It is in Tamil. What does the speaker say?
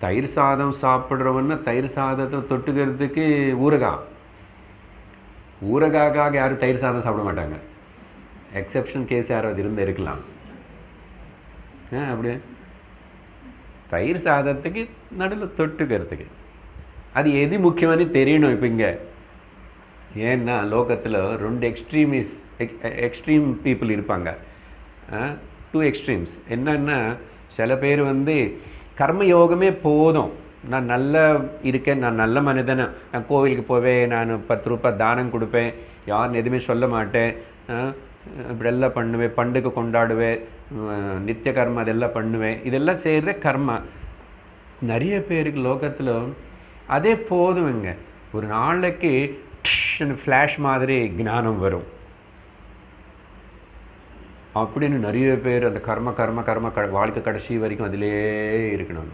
தயிர் சாதம் சாப்பிட்றவன்னா தயிர் சாதத்தை தொட்டுக்கிறதுக்கு ஊறுகாய்க்காக யாரும் தயிர் சாதம் சாப்பிட மாட்டாங்க. எக்ஸெப்ஷன் கேஸ் யாராவது இருந்து இருக்கலாம். அப்படியே தயிர் சாதத்துக்கு நடுவில் தொட்டுக்கிறதுக்கு அது எது முக்கியமானு தெரியணும். இப்போ இங்கே ஏன்னா லோகத்தில் 2 எக்ஸ்ட்ரீம் பீப்புள் இருப்பாங்க. 2 எக்ஸ்ட்ரீம்ஸ். என்னன்னா சில பேர் கர்மயோகமே போதும், நான் நல்லா இருக்கேன், நான் நல்ல மனிதன், நான் கோவிலுக்கு போவேன், நான் 10 ரூபாய் தானம் கொடுப்பேன், யாரும் எதுவுமே சொல்ல மாட்டேன், இப்படியெல்லாம் பண்ணுவேன், பண்டுக்கு கொண்டாடுவேன், நித்திய கர்மம் அதெல்லாம் பண்ணுவேன், இதெல்லாம் செய்கிறத கர்மா. நிறைய பேருக்கு லோகத்தில் அதே போதுங்க. ஒரு நாளைக்கு ஃப்ளாஷ் மாதிரி ஞானம் வரும் அப்படின்னு நிறைய பேர் அந்த கர்ம வாழ்க்கை கடைசி வரைக்கும் அதிலே இருக்கணும்.